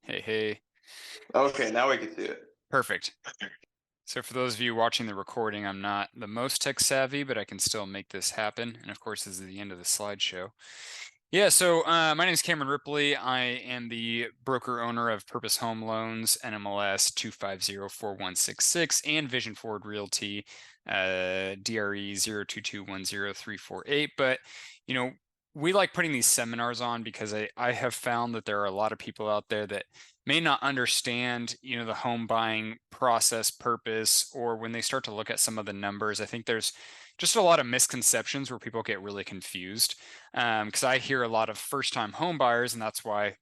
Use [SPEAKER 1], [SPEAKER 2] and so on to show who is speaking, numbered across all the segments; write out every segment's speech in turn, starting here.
[SPEAKER 1] Hey, hey.
[SPEAKER 2] Okay, now we can see it.
[SPEAKER 1] Perfect. So for those of you watching the recording, I'm not the most tech savvy, but I can still make this happen. And of course, this is the end of the slideshow. Yeah, so my name is Cameron Ripley. I am the broker owner of Purpose Home Loans, NMLS 2504166, and Vision Forward Realty, DRE 022100348. But, you know, we like putting these seminars on because I have found that there are a lot of people out there that may not understand, the home buying process purpose, or when they start to look at some of the numbers. I think there's just a lot of misconceptions where people get really confused. Because I hear a lot of first-time home buyers, and that's why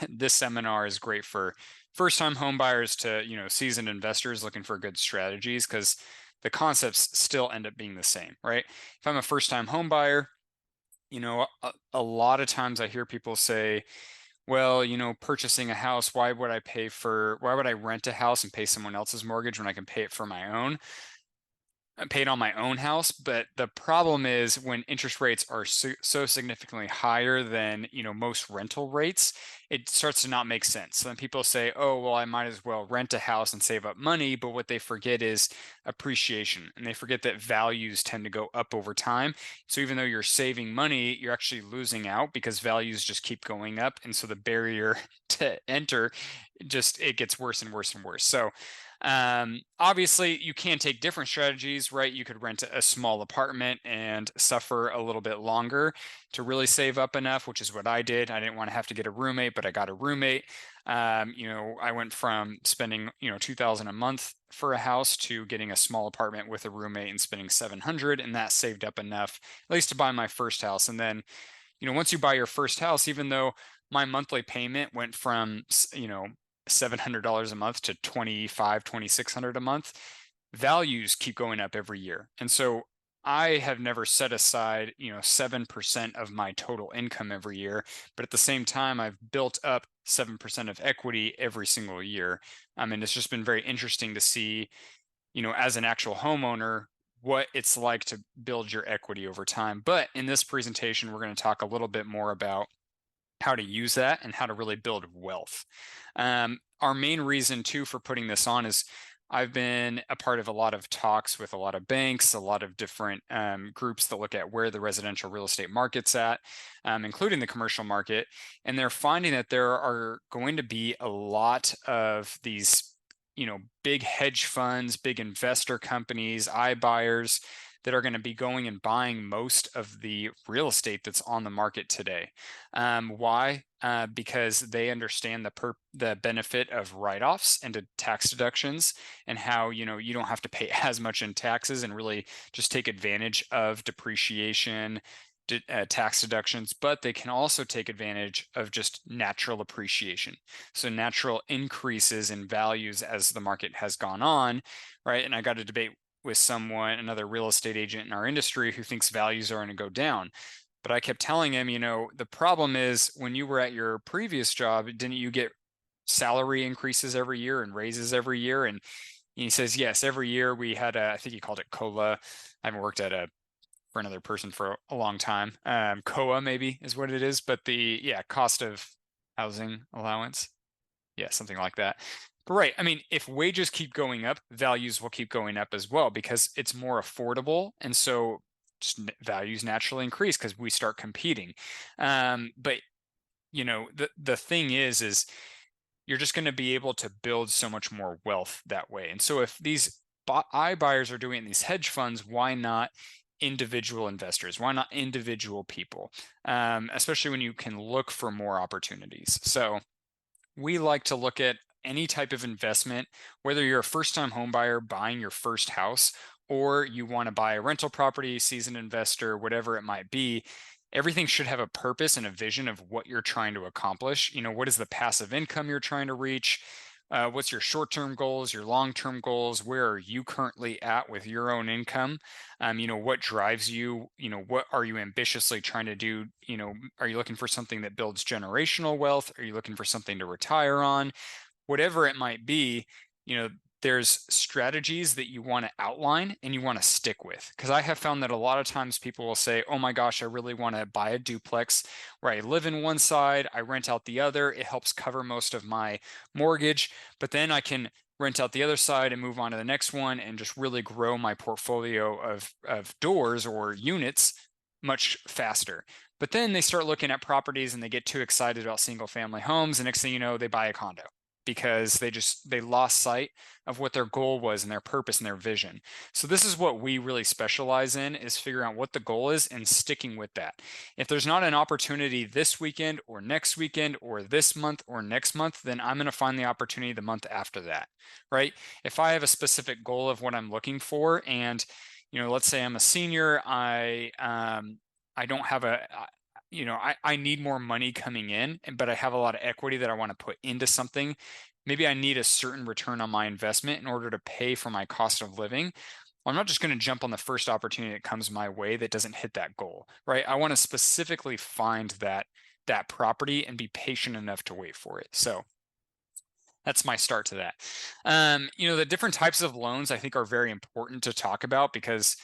[SPEAKER 1] this seminar is great for first-time home buyers to seasoned investors looking for good strategies, because the concepts still end up being the same, right? If I'm a first-time home buyer, a lot of times I hear people say, well, purchasing a house, why would I rent a house and pay someone else's mortgage when I can pay it for my own? I paid on my own house, but the problem is when interest rates are so significantly higher than, most rental rates, it starts to not make sense. So then people say, "Oh, well, I might as well rent a house and save up money," but what they forget is appreciation, and they forget that values tend to go up over time. So even though you're saving money, you're actually losing out because values just keep going up, and so the barrier to enter just it gets worse and worse and worse. So obviously, you can take different strategies, right? You could rent a small apartment and suffer a little bit longer to really save up enough, which is what I did. I didn't want to have to get a roommate, but I got a roommate. I went from spending, 2000 a month for a house to getting a small apartment with a roommate and spending 700, and that saved up enough at least to buy my first house. And then, once you buy your first house, even though my monthly payment went from, $700 a month to 2600 a month, values keep going up every year. And so I have never set aside, 7% of my total income every year, but at the same time, I've built up 7% of equity every single year. I mean, it's just been very interesting to see, as an actual homeowner, what it's like to build your equity over time. But in this presentation, we're going to talk a little bit more about how to use that and how to really build wealth. Our main reason too for putting this on is I've been a part of a lot of talks with a lot of banks, a lot of different groups that look at where the residential real estate market's at, including the commercial market. And they're finding that there are going to be a lot of these, big hedge funds, big investor companies, iBuyers that are going to be going and buying most of the real estate that's on the market today. Why? Because they understand the benefit of write-offs and tax deductions, and how you don't have to pay as much in taxes and really just take advantage of depreciation, tax deductions, but they can also take advantage of just natural appreciation. So natural increases in values as the market has gone on, right? And I got a debate with someone, another real estate agent in our industry, who thinks values are going to go down. But I kept telling him, the problem is when you were at your previous job, didn't you get salary increases every year and raises every year? And he says, yes, every year we had I think he called it COLA. I haven't worked for another person for a long time. COA maybe is what it is, but yeah, cost of housing allowance. Yeah, something like that. But right, I mean, if wages keep going up, values will keep going up as well because it's more affordable. And so just values naturally increase because we start competing. But the thing is you're just going to be able to build so much more wealth that way. And so if these iBuyers are doing it in these hedge funds, why not individual investors? Why not individual people? Especially when you can look for more opportunities. So we like to look at any type of investment, whether you're a first-time home buyer buying your first house, or you want to buy a rental property, seasoned investor, whatever it might be. Everything should have a purpose and a vision of what you're trying to accomplish. What is the passive income you're trying to reach? What's your short-term goals, your long-term goals? Where are you currently at with your own income? What drives you? What are you ambitiously trying to do? Are you looking for something that builds generational wealth? Are you looking for something to retire on? Whatever it might be, you know, there's strategies that you want to outline and you want to stick with. Because I have found that a lot of times people will say, oh my gosh, I really want to buy a duplex where I live in one side, I rent out the other. It helps cover most of my mortgage, but then I can rent out the other side and move on to the next one and just really grow my portfolio of doors or units much faster. But then they start looking at properties and they get too excited about single family homes. And next thing you know, they buy a condo because they lost sight of what their goal was and their purpose and their vision. So this is what we really specialize in, is figuring out what the goal is and sticking with that. If there's not an opportunity this weekend or next weekend or this month or next month, then I'm going to find the opportunity the month after that, right? If I have a specific goal of what I'm looking for, and let's say I'm a senior, I don't have I need more money coming in, but I have a lot of equity that I want to put into something. Maybe I need a certain return on my investment in order to pay for my cost of living. Well, I'm not just going to jump on the first opportunity that comes my way that doesn't hit that goal, right? I want to specifically find that property and be patient enough to wait for it. So that's my start to that. The different types of loans I think are very important to talk about, because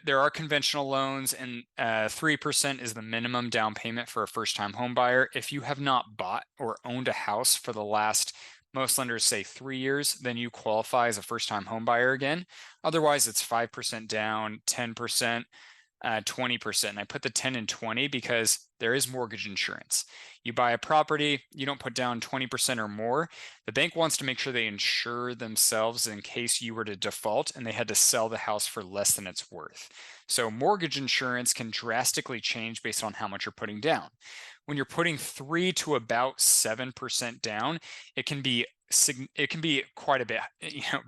[SPEAKER 1] there are conventional loans, and 3% is the minimum down payment for a first-time home buyer. If you have not bought or owned a house for the last, most lenders say 3 years, then you qualify as a first-time home buyer again. Otherwise, it's 5% down, 10%. 20%. And I put the 10 and 20 because there is mortgage insurance. You buy a property, you don't put down 20% or more. The bank wants to make sure they insure themselves in case you were to default and they had to sell the house for less than it's worth. So mortgage insurance can drastically change based on how much you're putting down. When you're putting 3 to about 7% down, it can be quite a bit,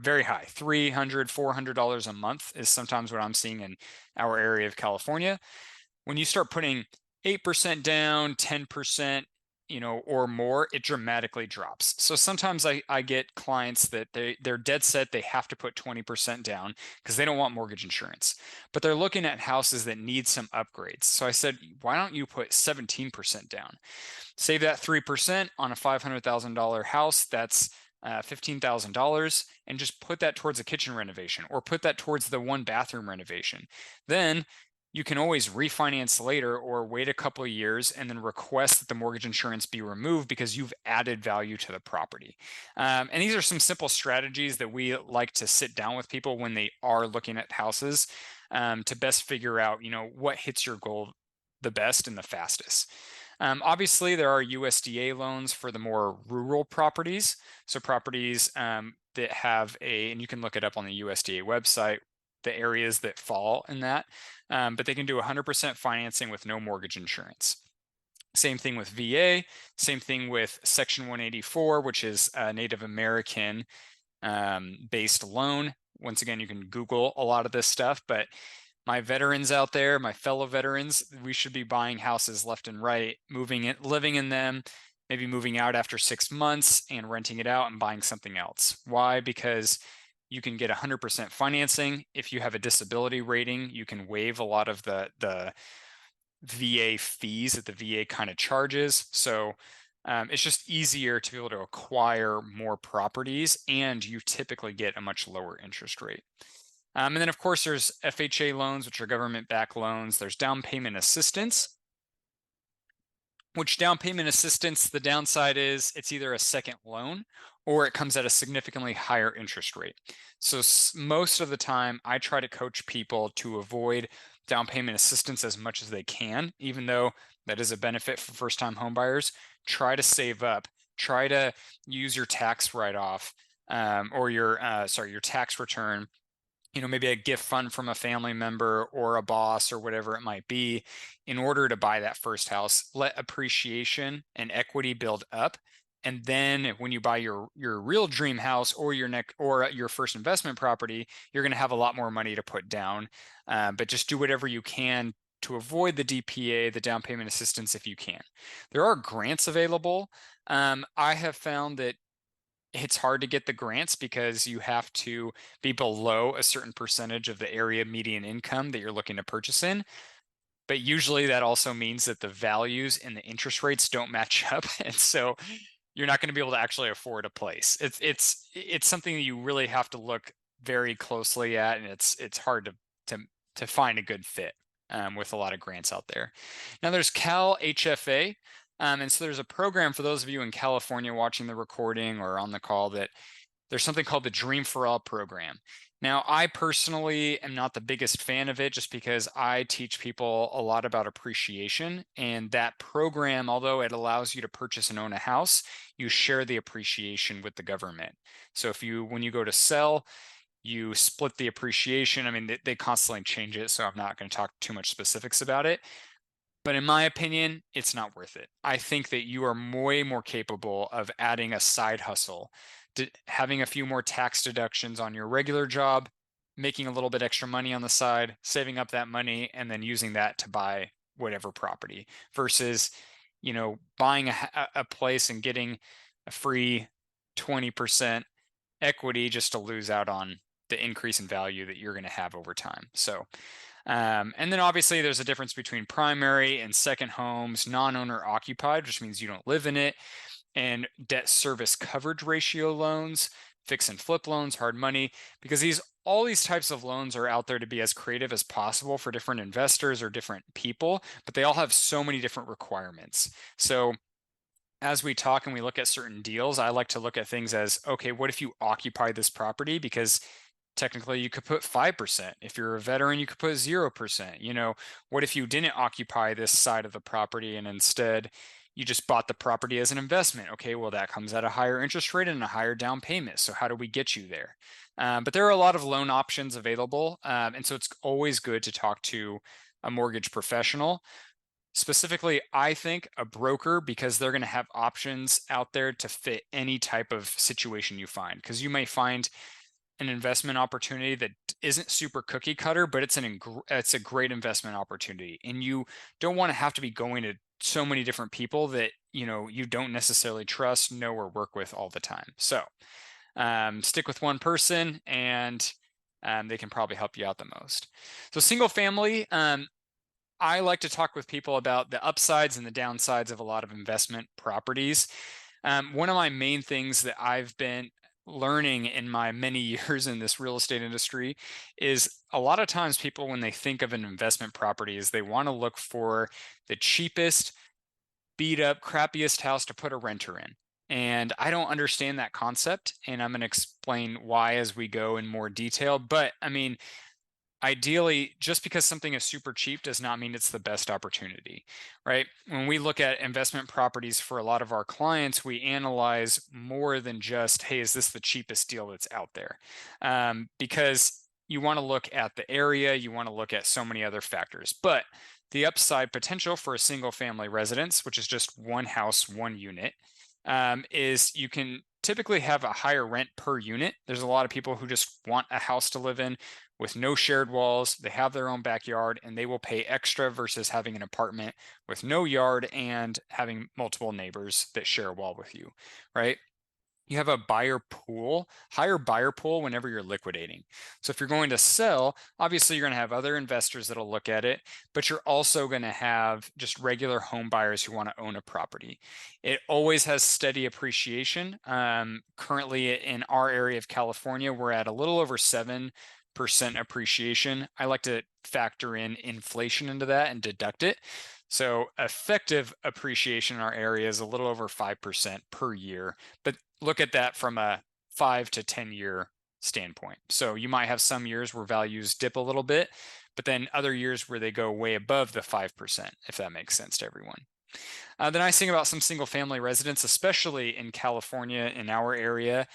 [SPEAKER 1] very high. $300, $400 a month is sometimes what I'm seeing in our area of California. When you start putting 8% down, 10%, or more, it dramatically drops. So sometimes I get clients that they're dead set they have to put 20% down because they don't want mortgage insurance, but they're looking at houses that need some upgrades. So I said, why don't you put 17% down? Save that 3% on a $500,000 house. That's $15,000, and just put that towards a kitchen renovation or put that towards the one bathroom renovation. Then you can always refinance later or wait a couple of years and then request that the mortgage insurance be removed because you've added value to the property. And these are some simple strategies that we like to sit down with people when they are looking at houses, to best figure out, what hits your goal the best and the fastest. Obviously, there are USDA loans for the more rural properties. So properties that have and you can look it up on the USDA website, the areas that fall in that. But they can do 100% financing with no mortgage insurance. Same thing with VA, same thing with Section 184, which is a Native American based loan. Once again, you can Google a lot of this stuff, but my veterans out there, my fellow veterans, we should be buying houses left and right, living in them, maybe moving out after 6 months and renting it out and buying something else. Why? Because you can get 100% financing. If you have a disability rating, you can waive a lot of the VA fees that the VA kind of charges. So it's just easier to be able to acquire more properties, and you typically get a much lower interest rate. And then, of course, there's FHA loans, which are government-backed loans. There's down payment assistance, which down payment assistance, the downside is it's either a second loan or it comes at a significantly higher interest rate. So most of the time, I try to coach people to avoid down payment assistance as much as they can, even though that is a benefit for first-time homebuyers. Try to save up. Try to use your tax write-off, or your tax return, maybe a gift fund from a family member or a boss or whatever it might be, in order to buy that first house. Let appreciation and equity build up. And then when you buy your real dream house or your first investment property, you're going to have a lot more money to put down. But just do whatever you can to avoid the DPA, the down payment assistance, if you can. There are grants available. I have found that it's hard to get the grants because you have to be below a certain percentage of the area median income that you're looking to purchase in. But usually that also means that the values and the interest rates don't match up. And so you're not going to be able to actually afford a place. It's something that you really have to look very closely at, and it's hard to to find a good fit with a lot of grants out there. Now there's Cal HFA, and so there's a program for those of you in California watching the recording or on the call that there's something called the Dream for All program. Now, I personally am not the biggest fan of it just because I teach people a lot about appreciation. And that program, although it allows you to purchase and own a house, you share the appreciation with the government. So when you go to sell, you split the appreciation. I mean, they constantly change it, so I'm not going to talk too much specifics about it. But in my opinion, it's not worth it. I think that you are way more capable of adding a side hustle, having a few more tax deductions on your regular job, making a little bit extra money on the side, saving up that money, and then using that to buy whatever property versus, buying a place and getting a free 20% equity just to lose out on the increase in value that you're going to have over time. So, and then obviously there's a difference between primary and second homes, non-owner occupied, which means you don't live in it, and debt service coverage ratio loans, fix and flip loans, hard money, because all these types of loans are out there to be as creative as possible for different investors or different people, but they all have so many different requirements. So as we talk and we look at certain deals, I like to look at things as, okay, what if you occupy this property? Because technically you could put 5%. If you're a veteran, you could put 0%. What if you didn't occupy this side of the property and instead you just bought the property as an investment? Okay, well, that comes at a higher interest rate and a higher down payment. So how do we get you there? But there are a lot of loan options available. And so it's always good to talk to a mortgage professional. Specifically, I think a broker, because they're going to have options out there to fit any type of situation you find. Because you may find an investment opportunity that isn't super cookie cutter, but it's a great investment opportunity, and you don't want to have to be going to so many different people that you don't necessarily trust, know, or work with all the time. So stick with one person, and they can probably help you out the most. So single family. I like to talk with people about the upsides and the downsides of a lot of investment properties. One of my main things that I've been learning in my many years in this real estate industry is a lot of times people, when they think of an investment property, is they want to look for the cheapest, beat up, crappiest house to put a renter in. And I don't understand that concept. And I'm going to explain why as we go in more detail. But I mean, ideally, just because something is super cheap does not mean it's the best opportunity, right? When we look at investment properties for a lot of our clients, we analyze more than just, hey, is this the cheapest deal that's out there? Because you want to look at the area, you want to look at so many other factors. But the upside potential for a single family residence, which is just one house, one unit, is you can typically have a higher rent per unit. There's a lot of people who just want a house to live in with no shared walls. They have their own backyard and they will pay extra versus having an apartment with no yard and having multiple neighbors that share a wall with you, right? You have a higher buyer pool whenever you're liquidating. So if you're going to sell, obviously you're going to have other investors that'll look at it, but you're also going to have just regular home buyers who want to own a property. It always has steady appreciation. Currently in our area of California, we're at a little over 7% appreciation. I like to factor in inflation into that and deduct it. So effective appreciation in our area is a little over 5% per year, but look at that from a 5 to 10-year standpoint. So you might have some years where values dip a little bit, but then other years where they go way above the 5%, if that makes sense to everyone. The nice thing about some single family residents, especially in California in our area,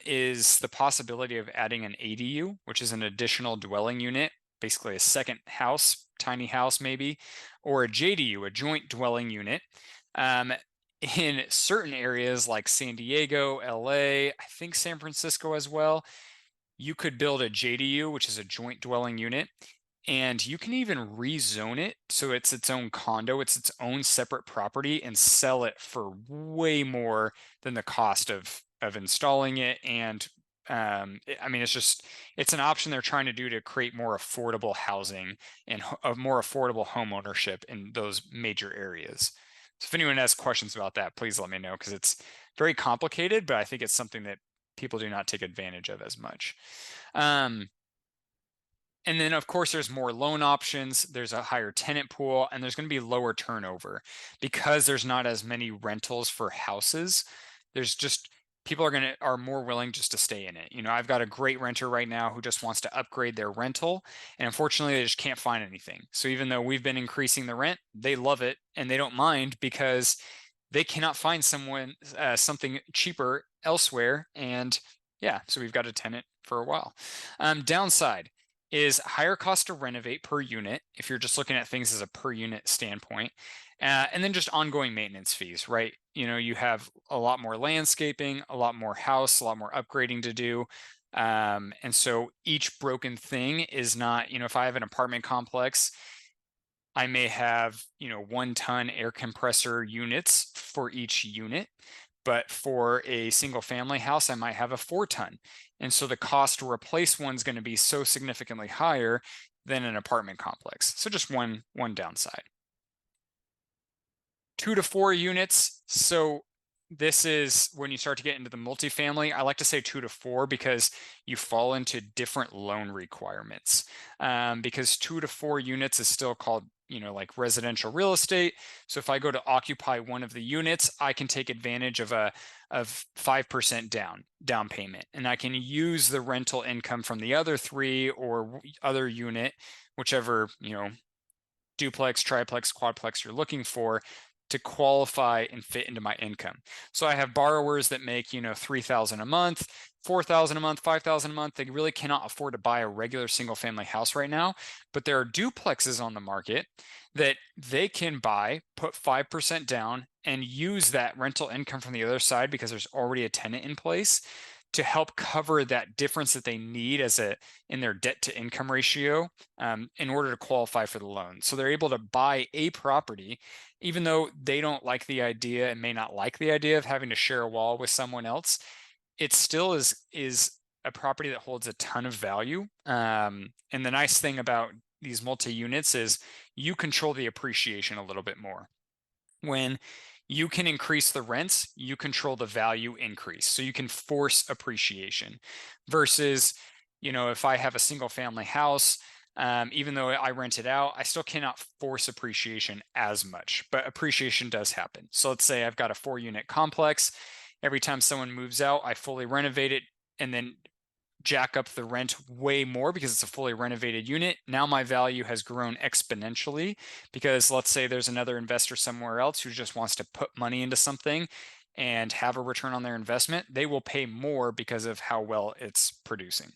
[SPEAKER 1] is the possibility of adding an ADU, which is an additional dwelling unit, basically a second house, tiny house maybe, or a JDU, a joint dwelling unit. In certain areas like San Diego, LA, I think San Francisco as well, you could build a JDU, which is a joint dwelling unit, and you can even rezone it so it's its own condo, it's its own separate property, and sell it for way more than the cost of installing it. And I mean, it's an option they're trying to do to create more affordable housing and a more affordable home ownership in those major areas. So if anyone has questions about that, please let me know, because it's very complicated, but I think it's something that people do not take advantage of as much. And then, of course, there's more loan options, there's a higher tenant pool, and there's going to be lower turnover because there's not as many rentals for houses. There's just people are more willing just to stay in it. I've got a great renter right now who just wants to upgrade their rental, and unfortunately, they just can't find anything. So even though we've been increasing the rent, they love it and they don't mind because they cannot find something cheaper elsewhere. And yeah, so we've got a tenant for a while. Downside is higher cost to renovate per unit if you're just looking at things as a per unit standpoint. And then just ongoing maintenance fees, right? You have a lot more landscaping, a lot more house, a lot more upgrading to do. And so each broken thing is not, if I have an apartment complex, I may have, 1 ton air compressor units for each unit. But for a single family house, I might have a 4 ton. And so the cost to replace one's going to be so significantly higher than an apartment complex. So just one downside. 2 to 4 units. So this is when you start to get into the multifamily. I like to say 2 to 4 because you fall into different loan requirements. Because 2 to 4 units is still called, like residential real estate. So if I go to occupy one of the units, I can take advantage of 5% down payment, and I can use the rental income from the other 3 or other unit, whichever, duplex, triplex, quadplex you're looking for, to qualify and fit into my income. So I have borrowers that make, 3,000 a month, 4,000 a month, 5,000 a month. They really cannot afford to buy a regular single family house right now, but there are duplexes on the market that they can buy, put 5% down, and use that rental income from the other side because there's already a tenant in place to help cover that difference that they need in their debt to income ratio, in order to qualify for the loan. So they're able to buy a property, even though they don't like the idea and may not like the idea of having to share a wall with someone else. It still is a property that holds a ton of value. And the nice thing about these multi-units is you control the appreciation a little bit more. When you can increase the rents, you control the value increase. So you can force appreciation versus, if I have a single family house, even though I rent it out, I still cannot force appreciation as much, but appreciation does happen. So let's say I've got a 4 unit complex. Every time someone moves out, I fully renovate it and then jack up the rent way more because it's a fully renovated unit. Now my value has grown exponentially because let's say there's another investor somewhere else who just wants to put money into something and have a return on their investment. They will pay more because of how well it's producing.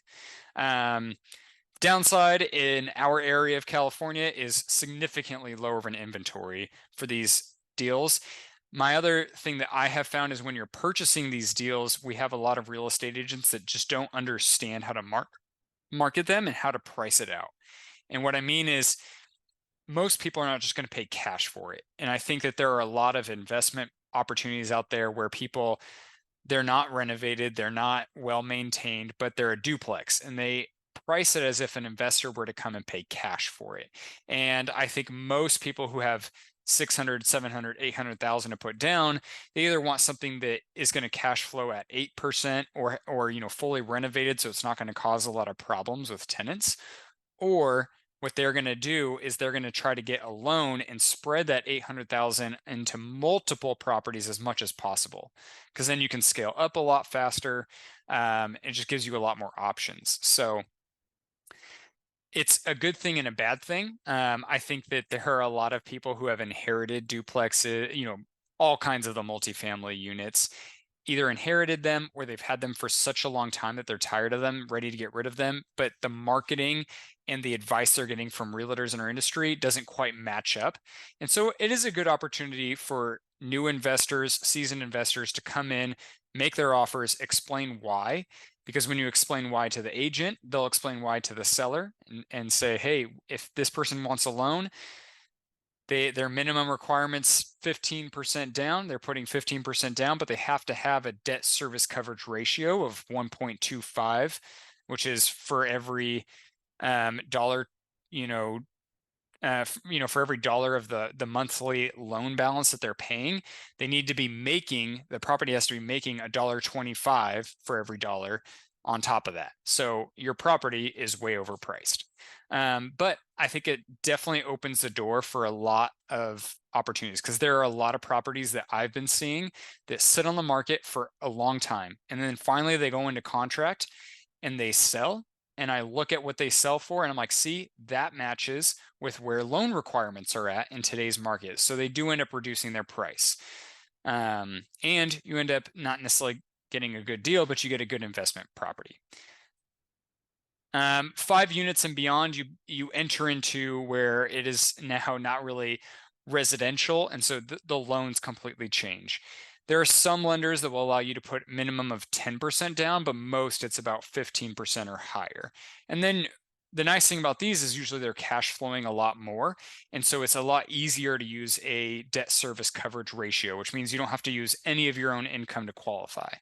[SPEAKER 1] Downside in our area of California is significantly lower of an inventory for these deals. My other thing that I have found is when you're purchasing these deals, we have a lot of real estate agents that just don't understand how to market them and how to price it out. And what I mean is most people are not just going to pay cash for it. And I think that there are a lot of investment opportunities out there where they're not renovated, they're not well maintained, but they're a duplex and they price it as if an investor were to come and pay cash for it. And I think most people who have 600, 700, 800,000 to put down, they either want something that is going to cash flow at 8% or fully renovated so it's not going to cause a lot of problems with tenants, or what they're going to do is they're going to try to get a loan and spread that 800,000 into multiple properties as much as possible, because then you can scale up a lot faster. It just gives you a lot more options. So it's a good thing and a bad thing. I think that there are a lot of people who have inherited duplexes, all kinds of the multifamily units, either inherited them or they've had them for such a long time that they're tired of them, ready to get rid of them. But the marketing and the advice they're getting from realtors in our industry doesn't quite match up. And so it is a good opportunity for new investors, seasoned investors to come in, make their offers, explain why. Because when you explain why to the agent, they'll explain why to the seller and say, hey, if this person wants a loan, their minimum requirements 15% down. They're putting 15% down, but they have to have a debt service coverage ratio of 1.25, which is for every dollar, for every dollar of the monthly loan balance that they're paying, they need to be making, the property has to be making $1.25 for every dollar on top of that. So your property is way overpriced. But I think it definitely opens the door for a lot of opportunities, because there are a lot of properties that I've been seeing that sit on the market for a long time, and then finally they go into contract and they sell, and I look at what they sell for and I'm like, see, that matches with where loan requirements are at in today's market. So they do end up reducing their price. And you end up not necessarily getting a good deal, but you get a good investment property. 5 units and beyond, you enter into where it is now not really residential, and so the loans completely change. There are some lenders that will allow you to put minimum of 10% down, but most it's about 15% or higher. And then the nice thing about these is usually they're cash flowing a lot more, and so it's a lot easier to use a debt service coverage ratio, which means you don't have to use any of your own income to qualify.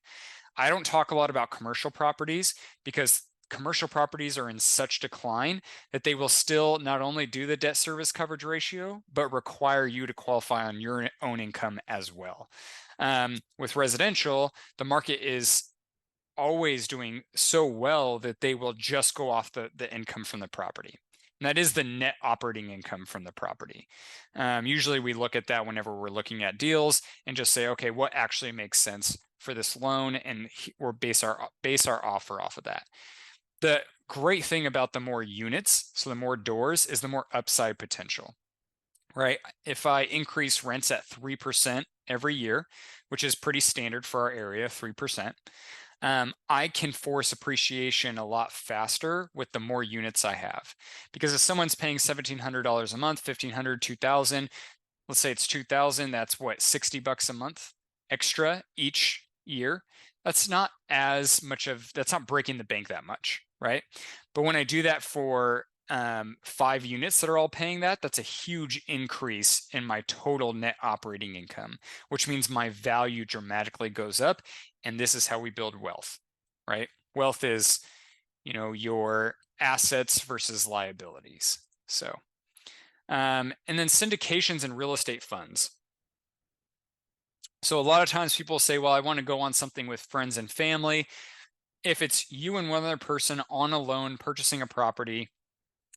[SPEAKER 1] I don't talk a lot about commercial properties because commercial properties are in such decline that they will still not only do the debt service coverage ratio, but require you to qualify on your own income as well. With residential, the market is always doing so well that they will just go off the income from the property. And that is the net operating income from the property. Usually we look at that whenever we're looking at deals and just say, okay, what actually makes sense for this loan, and or base our offer off of that. The great thing about the more units, so the more doors, is the more upside potential, right? If I increase rents at 3% every year, which is pretty standard for our area, 3%, I can force appreciation a lot faster with the more units I have. Because if someone's paying $1,700 a month, 1,500, 2,000, let's say it's 2,000, that's what, $60 a month extra each year. That's not as much of, that's not breaking the bank that much, right? But when I do that for 5 units that are all paying that, that's a huge increase in my total net operating income, which means my value dramatically goes up. And this is how we build wealth, right? Wealth is, your assets versus liabilities. So, and then syndications and real estate funds. So a lot of times people say, well, I want to go on something with friends and family. If it's you and one other person on a loan purchasing a property,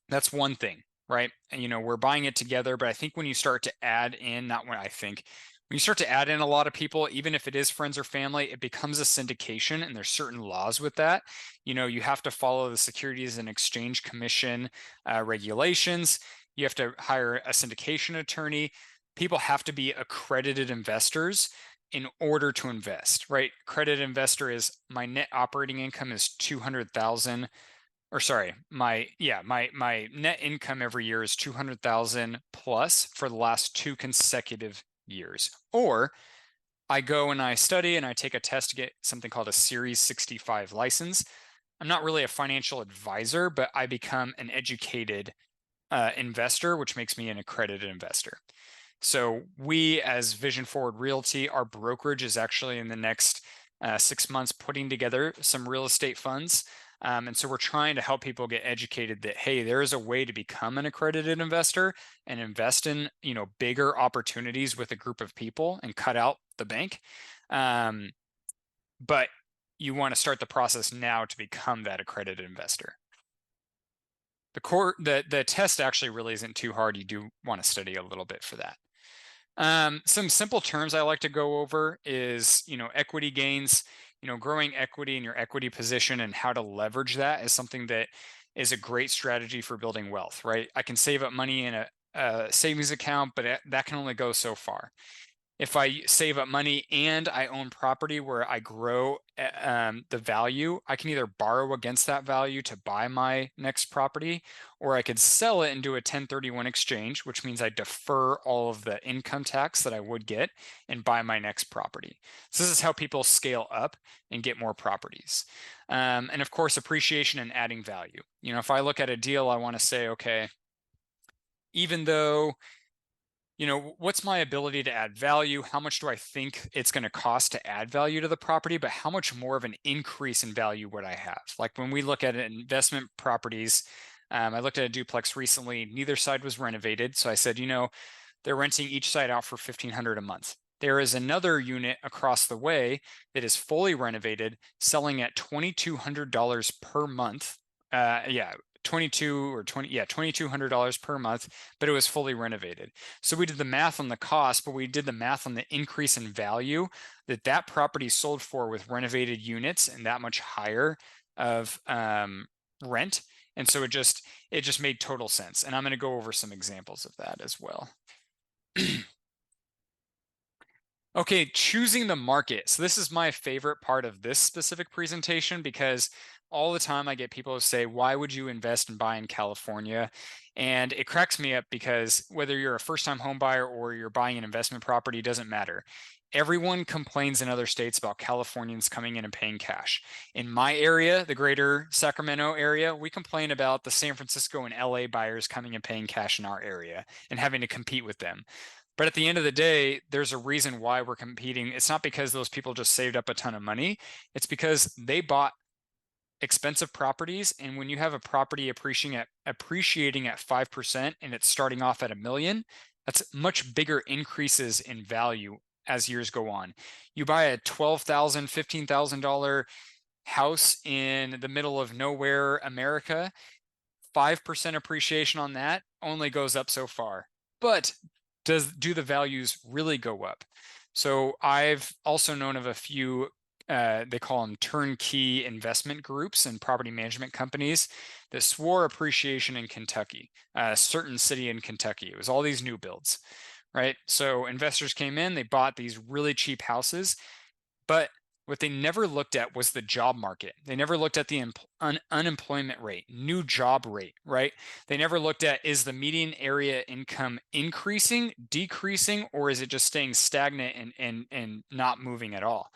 [SPEAKER 1] that's one thing, right? And we're buying it together, but I think when you start to add in, not when I think, when you start to add in a lot of people, even if it is friends or family, it becomes a syndication, and there's certain laws with that. You have to follow the Securities and Exchange Commission regulations. You have to hire a syndication attorney. People have to be accredited investors in order to invest, right? Accredited investor is my net operating income is 200,000, or sorry, my net income every year is 200,000 plus for the last 2 consecutive years. Or I go and I study and I take a test to get something called a Series 65 license. I'm not really a financial advisor, but I become an educated investor, which makes me an accredited investor. So we, as Vision Forward Realty, our brokerage is actually in the next 6 months putting together some real estate funds. And so we're trying to help people get educated that, hey, there is a way to become an accredited investor and invest in, bigger opportunities with a group of people and cut out the bank. But you want to start the process now to become that accredited investor. The test actually really isn't too hard. You do want to study a little bit for that. Some simple terms I like to go over is, equity gains, growing equity in your equity position and how to leverage that is something that is a great strategy for building wealth, right? I can save up money in a savings account, but that can only go so far. If I save up money and I own property where I grow the value, I can either borrow against that value to buy my next property, or I could sell it and do a 1031 exchange, which means I defer all of the income tax that I would get and buy my next property. So this is how people scale up and get more properties. And of course, appreciation and adding value. If I look at a deal, I want to say, okay, even though what's my ability to add value? How much do I think it's going to cost to add value to the property? But how much more of an increase in value would I have? Like when we look at investment properties, I looked at a duplex recently. Neither side was renovated. So I said, they're renting each side out for $1,500 a month. There is another unit across the way that is fully renovated, selling at $2,200 per month. 2,200 per month, but it was fully renovated. So we did the math on the cost, but we did the math on the increase in value that property sold for with renovated units and that much higher of rent. And so it just made total sense. And I'm going to go over some examples of that as well. Okay, choosing the market. So this is my favorite part of this specific presentation because all the time I get people who say, why would you invest and buy in California? And it cracks me up because whether you're a first-time home buyer or you're buying an investment property, it doesn't matter. Everyone complains in other states about Californians coming in and paying cash. In my area, the Greater Sacramento area, we complain about the San Francisco and LA buyers coming and paying cash in our area and having to compete with them. But at the end of the day, there's a reason why we're competing. It's not because those people just saved up a ton of money. It's because they bought expensive properties. And when you have a property appreciating at 5% and it's starting off at $1 million, that's much bigger increases in value as years go on. You buy a $12,000, $15,000 house in the middle of nowhere, America, 5% appreciation on that only goes up so far. But do the values really go up? So I've also known of a few, they call them turnkey investment groups and property management companies that swore appreciation in Kentucky, a certain city in Kentucky. It was all these new builds, right? So investors came in, they bought these really cheap houses, but what they never looked at was the job market. They never looked at the unemployment rate, new job rate, right? They never looked at, is the median area income increasing, decreasing, or is it just staying stagnant and not moving at all?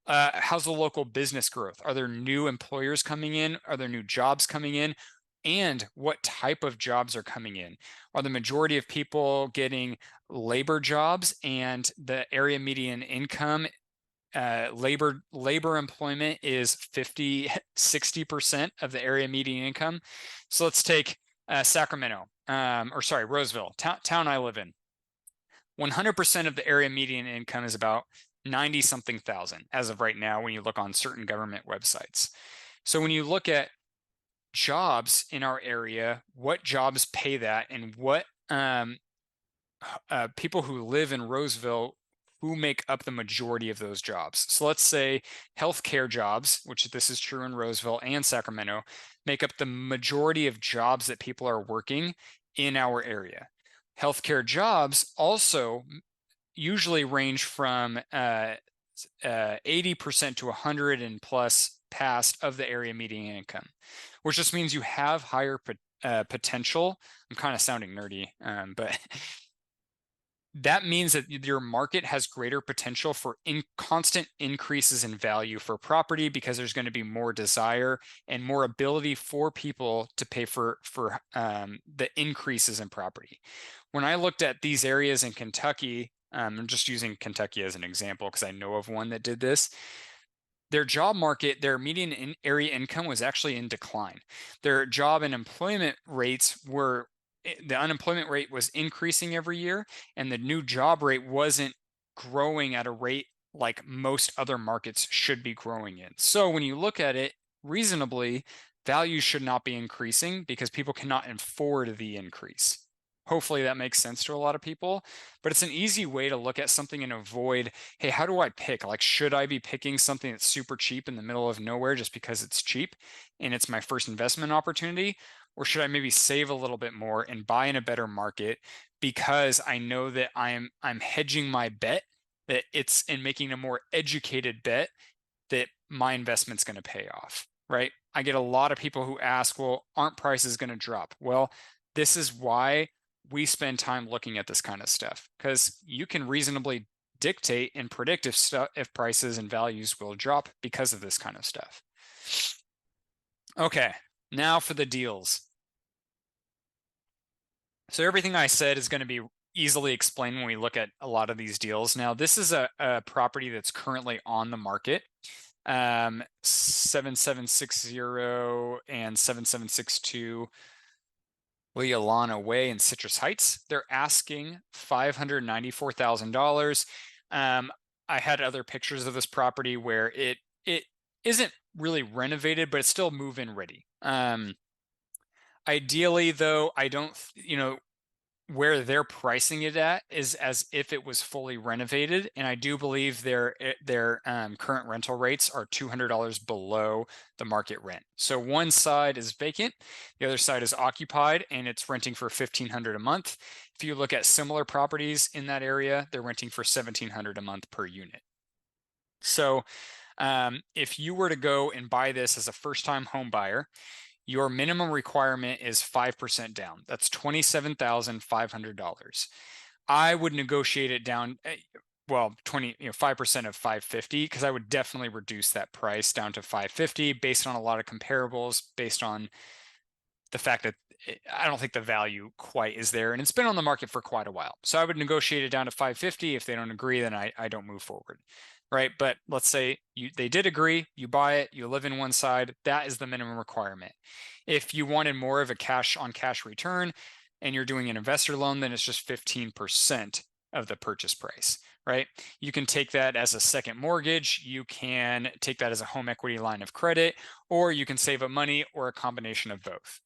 [SPEAKER 1] How's the local business growth? Are there new employers coming in? Are there new jobs coming in? And what type of jobs are coming in? Are the majority of people getting labor jobs and the area median income labor employment is 60% of the area median income. So let's take Sacramento, Roseville, town I live in. 100% of the area median income is about 90 something thousand as of right now when you look on certain government websites. So when you look at jobs in our area, what jobs pay that, and what people who live in Roseville, who make up the majority of those jobs. So let's say healthcare jobs, which this is true in Roseville and Sacramento, make up the majority of jobs that people are working in our area. Healthcare jobs also usually range from 80% to 100 and plus past of the area median income, which just means you have higher potential. I'm kind of sounding nerdy, but that means that your market has greater potential for constant increases in value for property because there's going to be more desire and more ability for people to pay for the increases in property. When I looked at these areas in Kentucky, I'm just using Kentucky as an example because I know of one that did this. Their job market, their median area income was actually in decline. Their job and employment rates were the unemployment rate was increasing every year, and the new job rate wasn't growing at a rate like most other markets should be growing in. So when you look at it reasonably, values should not be increasing because people cannot afford the increase. Hopefully that makes sense to a lot of people, but it's an easy way to look at something and avoid, hey, how do I pick? Like, should I be picking something that's super cheap in the middle of nowhere just because it's cheap and it's my first investment opportunity? Or should I maybe save a little bit more and buy in a better market because I know that I'm hedging my bet, that it's in making a more educated bet that my investment's going to pay off, right? I get a lot of people who ask, well, aren't prices going to drop? Well, this is why we spend time looking at this kind of stuff, because you can reasonably dictate and predict if prices and values will drop because of this kind of stuff. Okay, now for the deals. So everything I said is going to be easily explained when we look at a lot of these deals. Now, this is a property that's currently on the market. 7760 and 7762 Leolana Way in Citrus Heights. They're asking $594,000. Um, I had other pictures of this property where it isn't really renovated, but it's still move-in ready. Ideally, though, I don't, where they're pricing it at is as if it was fully renovated, and I do believe their current rental rates are $200 below the market rent. So one side is vacant, the other side is occupied, and it's renting for $1,500 a month. If you look at similar properties in that area, they're renting for $1,700 a month per unit. So if you were to go and buy this as a first-time home buyer, your minimum requirement is 5% down. That's $27,500. I would negotiate it down, well, 5% of 550, because I would definitely reduce that price down to 550 based on a lot of comparables, based on the fact that I don't think the value quite is there, and it's been on the market for quite a while. So I would negotiate it down to 550. If they don't agree, then I don't move forward, right? But let's say they did agree, you buy it, you live in one side, that is the minimum requirement. If you wanted more of a cash on cash return and you're doing an investor loan, then it's just 15% of the purchase price, right? You can take that as a second mortgage, you can take that as a home equity line of credit, or you can save up money, or a combination of both.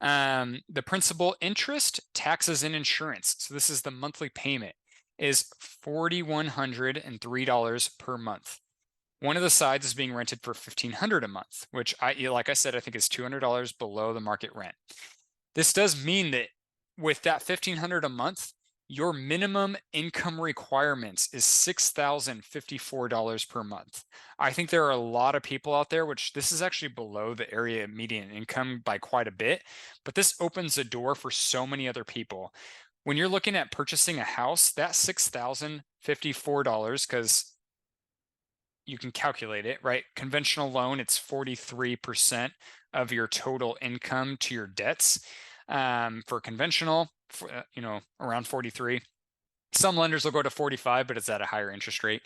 [SPEAKER 1] The principal, interest, taxes, and insurance. So this is the monthly payment, is $4,103 per month. One of the sides is being rented for $1,500 a month, which like I said, I think is $200 below the market rent. This does mean that with that $1,500 a month, your minimum income requirements is $6,054 per month. I think there are a lot of people out there, which this is actually below the area median income by quite a bit, but this opens a door for so many other people. When you're looking at purchasing a house, that $6,054, because you can calculate it, right? Conventional loan, it's 43% of your total income to your debts. For conventional, around 43. Some lenders will go to 45, but it's at a higher interest rate.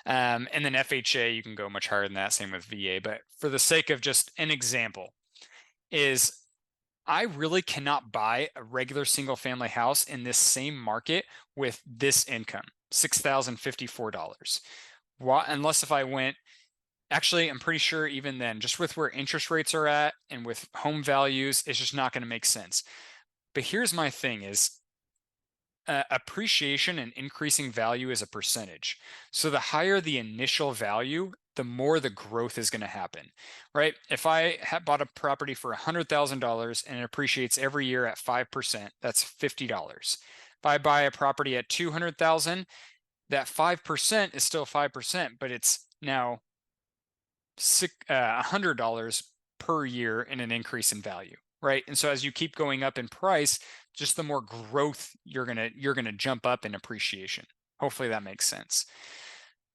[SPEAKER 1] And then FHA, you can go much higher than that, same with VA. But for the sake of just an example, is I really cannot buy a regular single family house in this same market with this income, $6,054. Unless if I went, actually, I'm pretty sure even then, just with where interest rates are at and with home values, it's just not going to make sense. But here's my thing is appreciation and increasing value is a percentage. So the higher the initial value, the more the growth is going to happen, right? If I bought a property for $100,000 and it appreciates every year at 5%, that's $50. If I buy a property at 200,000, that 5% is still 5%, but it's now $100 per year in an increase in value, right? And so as you keep going up in price, just the more growth you're gonna jump up in appreciation. Hopefully that makes sense.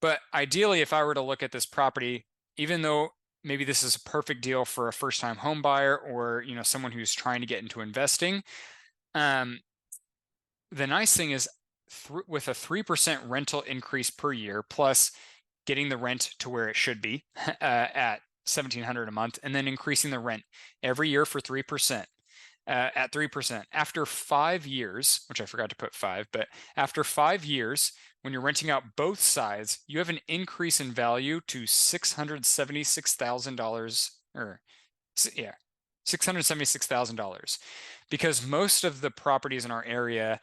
[SPEAKER 1] But ideally, if I were to look at this property, even though maybe this is a perfect deal for a first-time home buyer or someone who's trying to get into investing, the nice thing is with a 3% rental increase per year, plus getting the rent to where it should be at $1,700 a month, and then increasing the rent every year for 3%. At 3%. After 5 years, which I forgot to put 5, but after 5 years, when you're renting out both sides, you have an increase in value to $676,000, or yeah, $676,000, because most of the properties in our area,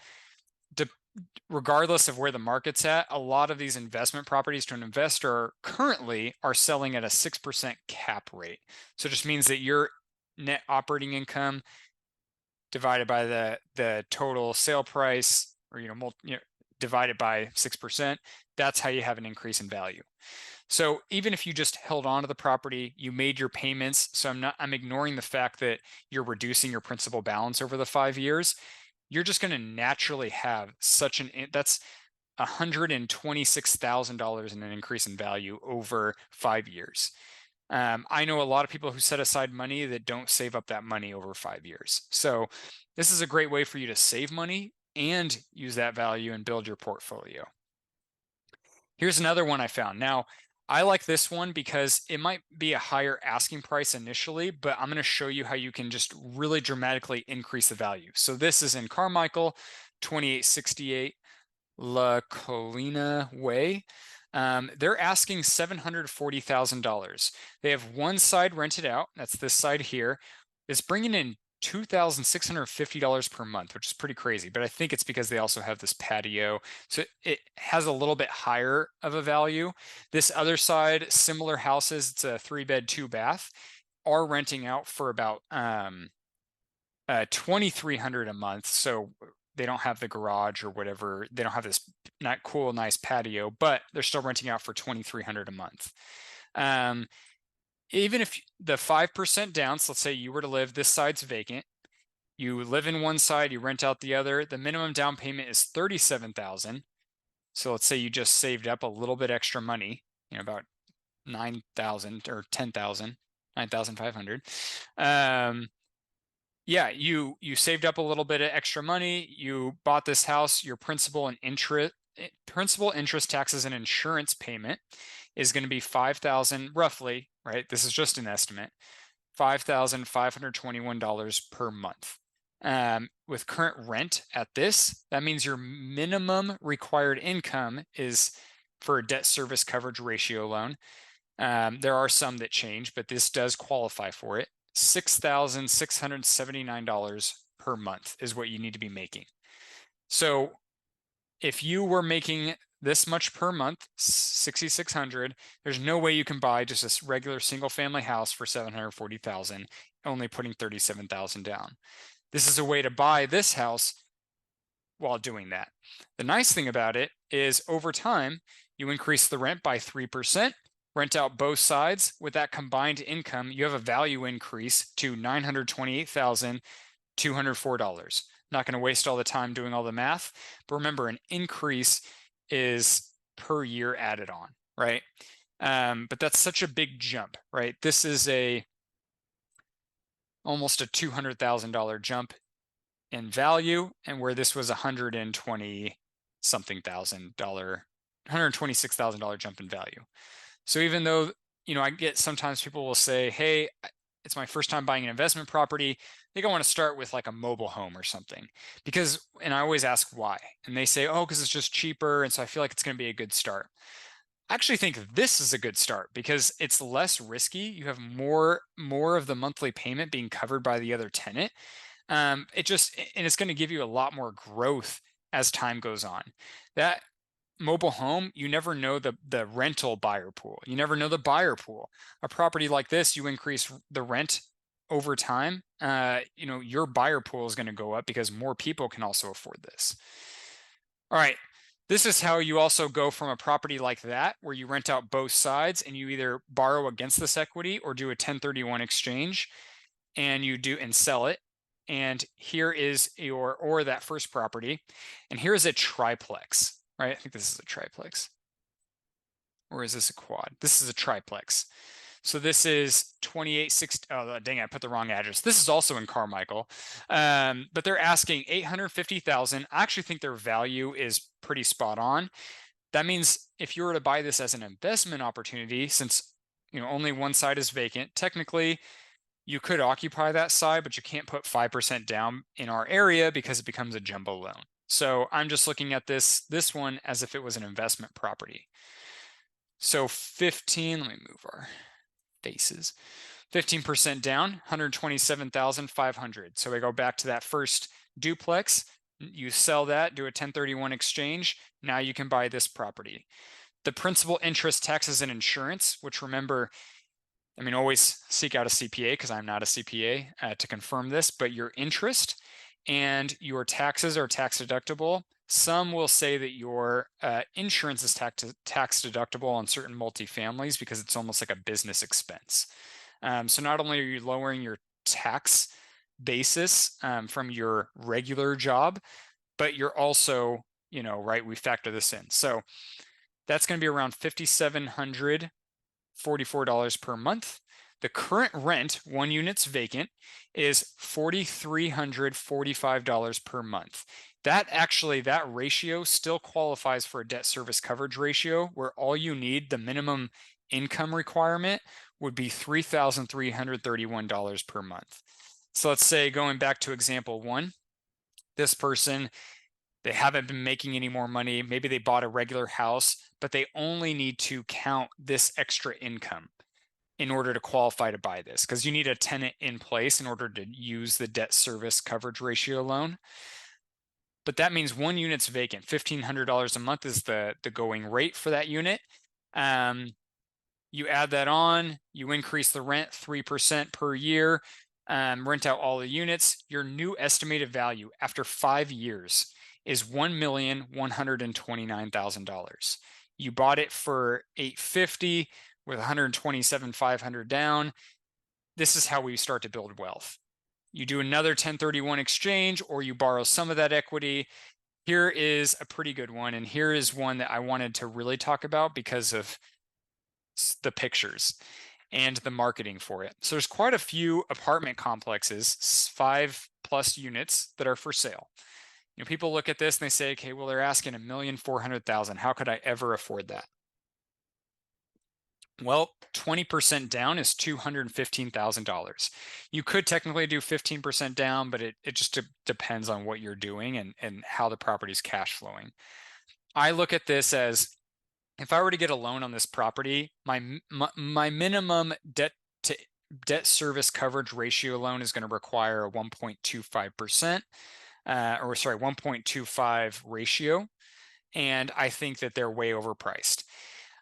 [SPEAKER 1] regardless of where the market's at, a lot of these investment properties to an investor currently are selling at a 6% cap rate. So it just means that your net operating income divided by the total sale price, or divided by 6%, that's how you have an increase in value. So even if you just held on to the property, you made your payments, so I'm ignoring the fact that you're reducing your principal balance over the 5 years, you're just going to naturally have that's $126,000 in an increase in value over 5 years. I know a lot of people who set aside money that don't save up that money over 5 years. So this is a great way for you to save money and use that value and build your portfolio. Here's another one I found. Now, I like this one because it might be a higher asking price initially, but I'm going to show you how you can just really dramatically increase the value. So this is in Carmichael, 2868 La Colina Way. They're asking $740,000. They have one side rented out. That's this side here. It's bringing in $2,650 per month, which is pretty crazy. But I think it's because they also have this patio. So it has a little bit higher of a value. This other side, similar houses, it's a 3-bed, 2-bath, are renting out for about 2,300 a month. So they don't have the garage or whatever. They don't have this not cool, nice patio, but they're still renting out for 2,300 a month. Even if the 5% down, so let's say you were to live, this side's vacant. You live in one side, you rent out the other. The minimum down payment is 37,000. So let's say you just saved up a little bit extra money, about 9,000 or 10,000, 9,500. Yeah, you saved up a little bit of extra money. You bought this house. Your principal, interest, taxes, and insurance payment is going to be 5,000 roughly, right? This is just an estimate. $5,521 per month. With current rent at this, that means your minimum required income is for a debt service coverage ratio loan. There are some that change, but this does qualify for it. $6,679 per month is what you need to be making. So if you were making this much per month, 6,600, there's no way you can buy just a regular single family house for 740,000, only putting 37,000 down. This is a way to buy this house while doing that. The nice thing about it is over time, you increase the rent by 3%, rent out both sides. With that combined income, you have a value increase to $928,204. Not going to waste all the time doing all the math, but remember, an increase is per year added on, right? But that's such a big jump, right? This is almost a $200,000 jump in value, and where this was $126,000 jump in value. So even though, I get sometimes people will say, hey, it's my first time buying an investment property. I think I want to start with like a mobile home or something and I always ask why. And they say, oh, because it's just cheaper. And so I feel like it's going to be a good start. I actually think this is a good start because it's less risky. You have more of the monthly payment being covered by the other tenant. It's going to give you a lot more growth as time goes on. That mobile home, you never know the rental buyer pool. You never know the buyer pool. A property like this, you increase the rent over time. Your buyer pool is going to go up because more people can also afford this. All right. This is how you also go from a property like that, where you rent out both sides and you either borrow against this equity or do a 1031 exchange and sell it. And here is or that first property. And here is a triplex, right? I think this is a triplex. Or is this a quad? This is a triplex. So this is 2860. Oh, dang, I put the wrong address. This is also in Carmichael. But they're asking 850,000. I actually think their value is pretty spot on. That means if you were to buy this as an investment opportunity, since only one side is vacant, technically you could occupy that side, but you can't put 5% down in our area because it becomes a jumbo loan. So I'm just looking at this one as if it was an investment property. So 15, let me move our faces. 15% down, 127,500. So we go back to that first duplex. You sell that, do a 1031 exchange. Now you can buy this property. The principal, interest, taxes, and insurance, which remember, always seek out a CPA because I'm not a CPA to confirm this, but your interest and your taxes are tax deductible. Some will say that your insurance is tax deductible on certain multifamilies because it's almost like a business expense. So not only are you lowering your tax basis from your regular job, but you're also, right, we factor this in. So that's going to be around $5,744 per month. The current rent, one unit's vacant, is $4,345 per month. That ratio still qualifies for a debt service coverage ratio where all you need, the minimum income requirement would be $3,331 per month. So let's say, going back to example one, this person, they haven't been making any more money. Maybe they bought a regular house, but they only need to count this extra income in order to qualify to buy this, because you need a tenant in place in order to use the debt service coverage ratio loan. But that means one unit's vacant. $1,500 a month is the going rate for that unit. You add that on, you increase the rent 3% per year, rent out all the units. Your new estimated value after 5 years is $1,129,000. You bought it for $850 with $127,500 down. This is how we start to build wealth. You do another 1031 exchange, or you borrow some of that equity. Here is a pretty good one, and here is one that I wanted to really talk about because of the pictures and the marketing for it. So there's quite a few apartment complexes, 5+ units, that are for sale. People look at this and they say, okay, well, they're asking $1,400,000. How could I ever afford that? Well, 20% down is $215,000. You could technically do 15% down, but it just depends on what you're doing and how the property's cash flowing. I look at this as, if I were to get a loan on this property, my minimum debt service coverage ratio loan is going to require a 1.25%, 1.25 ratio. And I think that they're way overpriced.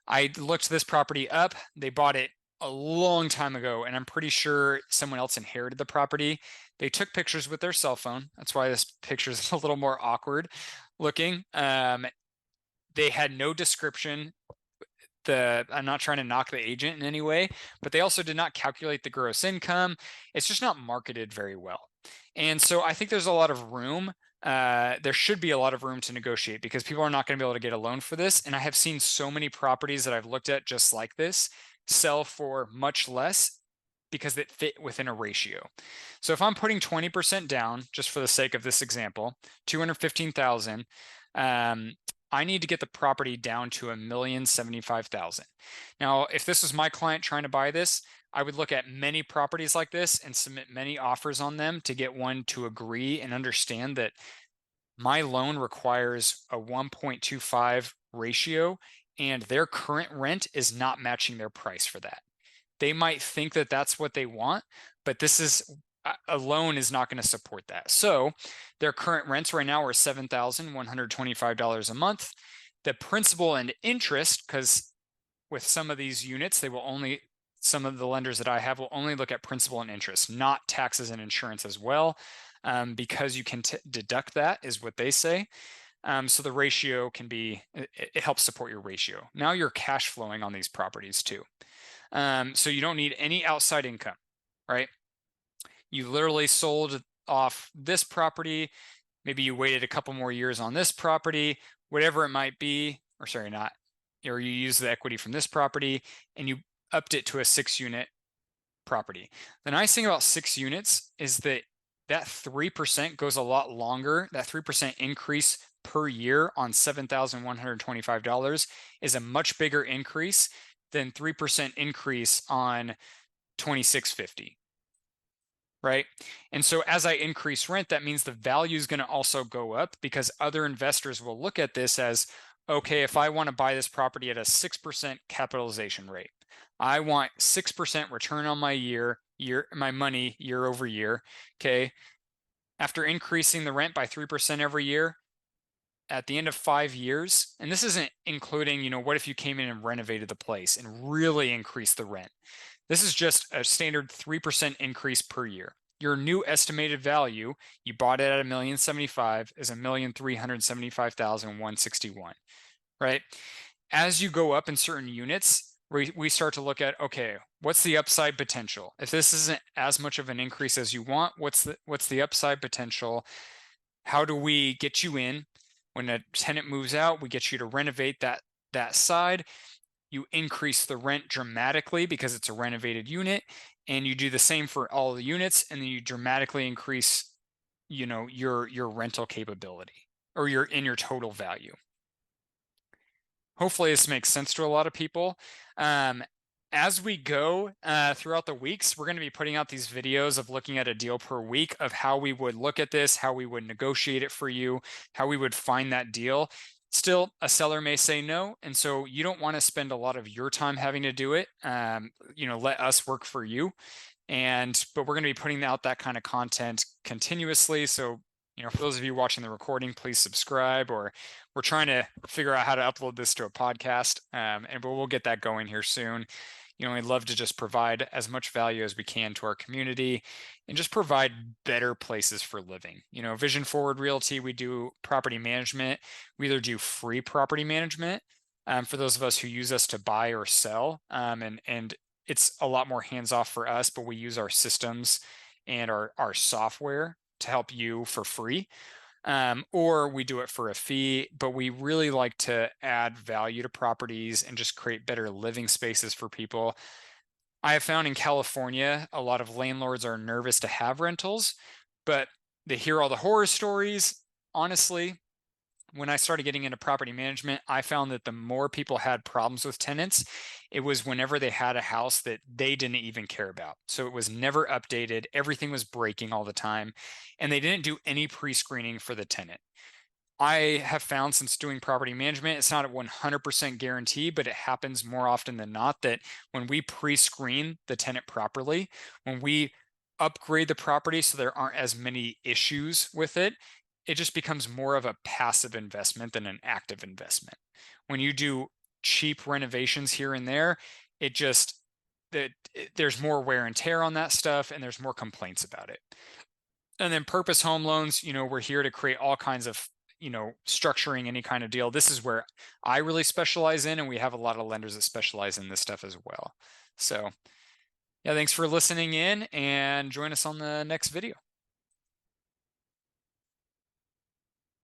[SPEAKER 1] I looked this property up. They bought it a long time ago, and I'm pretty sure someone else inherited the property. They took pictures with their cell phone. That's why this picture is a little more awkward looking. They had no description. I'm not trying to knock the agent in any way, but they also did not calculate the gross income. It's just not marketed very well. And so I think there's a lot of room. There should be a lot of room to negotiate, because people are not going to be able to get a loan for this. And I have seen so many properties that I've looked at just like this sell for much less because it fit within a ratio. So if I'm putting 20% down, just for the sake of this example, $215,000, I need to get the property down to $1,075,000. Now, if this was my client trying to buy this, I would look at many properties like this and submit many offers on them to get one to agree and understand that my loan requires a 1.25 ratio, and their current rent is not matching their price for that. They might think that that's what they want, but this is a loan is not going to support that. So their current rents right now are $7,125 a month. The principal and interest, because with some of these units, some of the lenders that I have will only look at principal and interest, not taxes and insurance as well, because you can deduct that, is what they say. So the ratio can be, it helps support your ratio. Now you're cash flowing on these properties too. So you don't need any outside income, right? You literally sold off this property. Maybe you waited a couple more years on this property, whatever it might be, or you use the equity from this property and you upped it to a 6-unit property. The nice thing about 6 units is that 3% goes a lot longer. That 3% increase per year on $7,125 is a much bigger increase than 3% increase on $2,650. Right? And so as I increase rent, that means the value is going to also go up, because other investors will look at this as, okay, if I want to buy this property at a 6% capitalization rate, I want 6% return on my money year over year. Okay. After increasing the rent by 3% every year, at the end of 5 years, and this isn't including, what if you came in and renovated the place and really increased the rent? This is just a standard 3% increase per year. Your new estimated value, you bought it at $1,075,000, is $1,375,161, right? As you go up in certain units, we start to look at, okay, what's the upside potential? If this isn't as much of an increase as you want, what's the upside potential? How do we get you in? When a tenant moves out, we get you to renovate that side. You increase the rent dramatically because it's a renovated unit, and you do the same for all the units, and then you dramatically increase, your rental capability, or your total value. Hopefully this makes sense to a lot of people. as we go throughout the weeks, we're going to be putting out these videos of looking at a deal per week of how we would look at this, how we would negotiate it for you, how we would find that deal. Still, a seller may say no, and so you don't want to spend a lot of your time having to do it. Let us work for you. But we're going to be putting out that kind of content continuously. So, for those of you watching the recording, please subscribe. Or we're trying to figure out how to upload this to a podcast, but we'll get that going here soon. We'd love to just provide as much value as we can to our community and just provide better places for living. Vision Forward Realty, we do property management. We either do free property management for those of us who use us to buy or sell, and it's a lot more hands off for us, but we use our systems and our software to help you for free. Or we do it for a fee, but we really like to add value to properties and just create better living spaces for people. I have found in California, a lot of landlords are nervous to have rentals, but they hear all the horror stories. Honestly, when I started getting into property management, I found that the more people had problems with tenants, it was whenever they had a house that they didn't even care about. So it was never updated, everything was breaking all the time, and they didn't do any pre screening for the tenant. I have found since doing property management, it's not a 100% guarantee, but it happens more often than not that when we pre screen the tenant properly, when we upgrade the property so there aren't as many issues with it, it just becomes more of a passive investment than an active investment. When you do cheap renovations here and there, it just there's more wear and tear on that stuff and there's more complaints about it. And then purpose home loans, we're here to create all kinds of, structuring any kind of deal. This is where I really specialize in, and we have a lot of lenders that specialize in this stuff as well. So, yeah, thanks for listening in and join us on the next video.